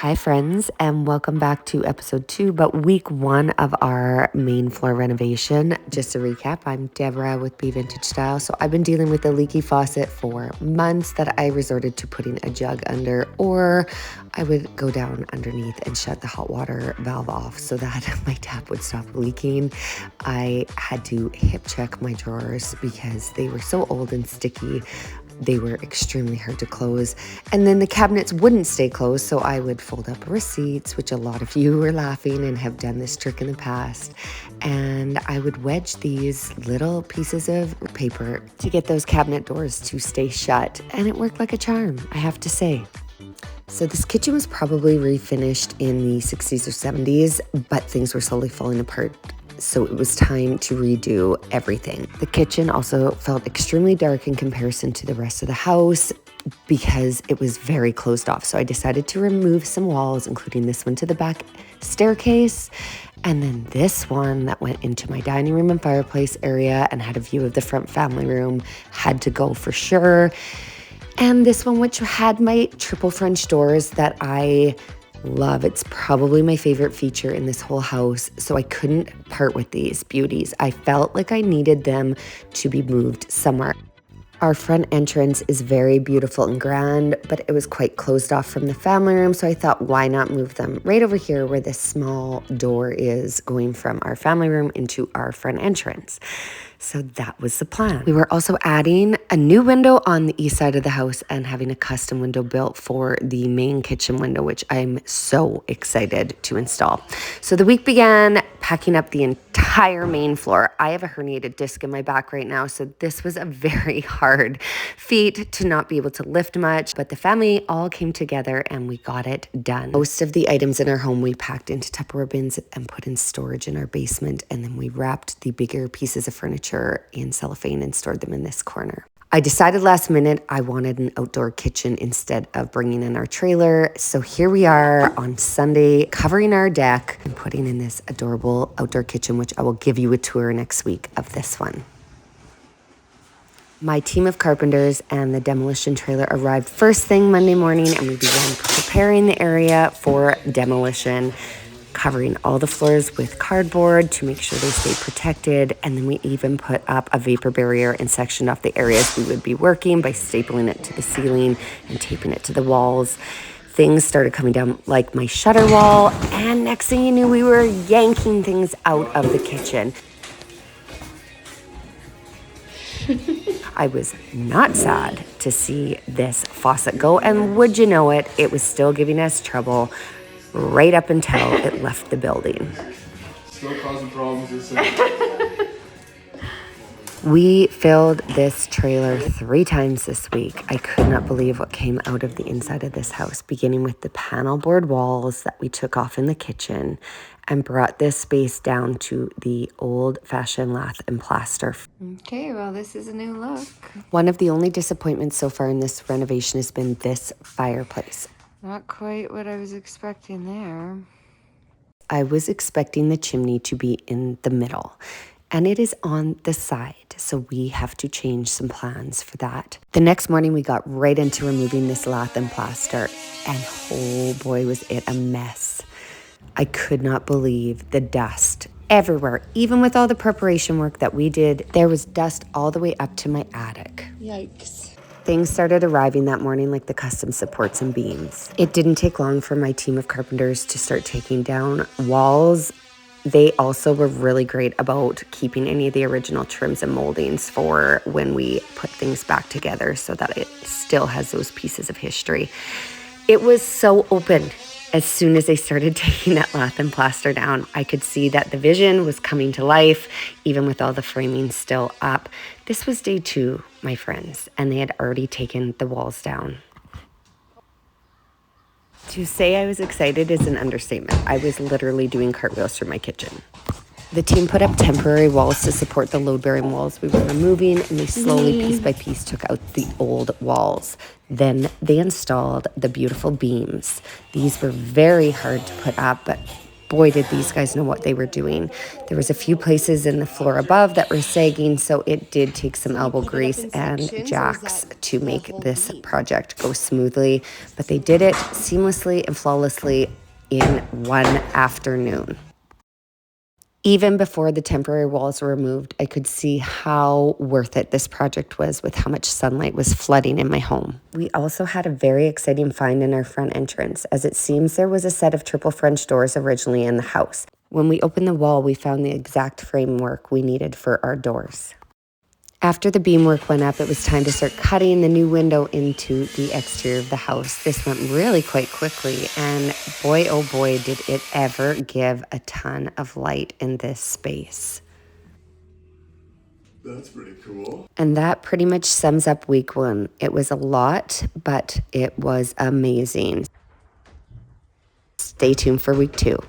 Hi friends, and welcome back to episode 2, but week 1 of our main floor renovation. Just to recap, I'm Deborah with Be Vintage Style. So I've been dealing with a leaky faucet for months that I resorted to putting a jug under, or I would go down underneath and shut the hot water valve off so that my tap would stop leaking. I had to hip check my drawers because they were so old and sticky. They were extremely hard to close, and then the cabinets wouldn't stay closed, so I would fold up receipts, which a lot of you were laughing and have done this trick in the past, and I would wedge these little pieces of paper to get those cabinet doors to stay shut, and it worked like a charm, I have to say. So this kitchen was probably refinished in the 60s or 70s, but things were slowly falling apart. So it was time to redo everything. The kitchen also felt extremely dark in comparison to the rest of the house because it was very closed off. So I decided to remove some walls, including this one to the back staircase, and then this one that went into my dining room and fireplace area and had a view of the front family room had to go for sure. And this one, which had my triple French doors that I love. It's probably my favorite feature in this whole house, so I couldn't part with these beauties. I felt like I needed them to be moved somewhere. Our front entrance is very beautiful and grand, but it was quite closed off from the family room, so I thought, why not move them right over here where this small door is going from our family room into our front entrance. So that was the plan. We were also adding a new window on the east side of the house and having a custom window built for the main kitchen window, which I'm so excited to install. So the week began packing up the entire main floor. I have a herniated disc in my back right now, so this was a very hard feat to not be able to lift much, but the family all came together and we got it done. Most of the items in our home we packed into Tupperware bins and put in storage in our basement, and then we wrapped the bigger pieces of furniture in cellophane and stored them in this corner. I decided last minute I wanted an outdoor kitchen instead of bringing in our trailer. So here we are on Sunday covering our deck and putting in this adorable outdoor kitchen, which I will give you a tour next week of this one. My team of carpenters and the demolition trailer arrived first thing Monday morning, and we began preparing the area for demolition, covering all the floors with cardboard to make sure they stay protected. And then we even put up a vapor barrier and sectioned off the areas we would be working by stapling it to the ceiling and taping it to the walls. Things started coming down like my shutter wall, and next thing you knew, we were yanking things out of the kitchen. I was not sad to see this faucet go, and would you know it, it was still giving us trouble right up until it left the building. Still causing problems. We filled this trailer 3 times this week. I could not believe what came out of the inside of this house, beginning with the panel board walls that we took off in the kitchen and brought this space down to the old-fashioned lath and plaster. Okay, well, this is a new look. One of the only disappointments so far in this renovation has been this fireplace. Not quite what I was expecting there. I was expecting the chimney to be in the middle, and it is on the side, so we have to change some plans for that. The next morning, we got right into removing this lath and plaster, and oh boy, was it a mess. I could not believe the dust everywhere. Even with all the preparation work that we did, there was dust all the way up to my attic. Yikes. Things started arriving that morning, like the custom supports and beams. It didn't take long for my team of carpenters to start taking down walls. They also were really great about keeping any of the original trims and moldings for when we put things back together so that it still has those pieces of history. It was so open. As soon as they started taking that lath and plaster down, I could see that the vision was coming to life, even with all the framing still up. This was day 2, my friends, and they had already taken the walls down. To say I was excited is an understatement. I was literally doing cartwheels through my kitchen. The team put up temporary walls to support the load-bearing walls we were removing, and they slowly, piece by piece, took out the old walls. Then they installed the beautiful beams. These were very hard to put up, but boy, did these guys know what they were doing. There was a few places in the floor above that were sagging, so it did take some elbow grease and jacks to make this project go smoothly. But they did it seamlessly and flawlessly in one afternoon. Even before the temporary walls were removed, I could see how worth it this project was with how much sunlight was flooding in my home. We also had a very exciting find in our front entrance, as it seems there was a set of triple French doors originally in the house. When we opened the wall, we found the exact framework we needed for our doors. After the beamwork went up, it was time to start cutting the new window into the exterior of the house. This went really quite quickly, and boy, oh boy, did it ever give a ton of light in this space. That's pretty cool. And that pretty much sums up week one. It was a lot, but it was amazing. Stay tuned for week two.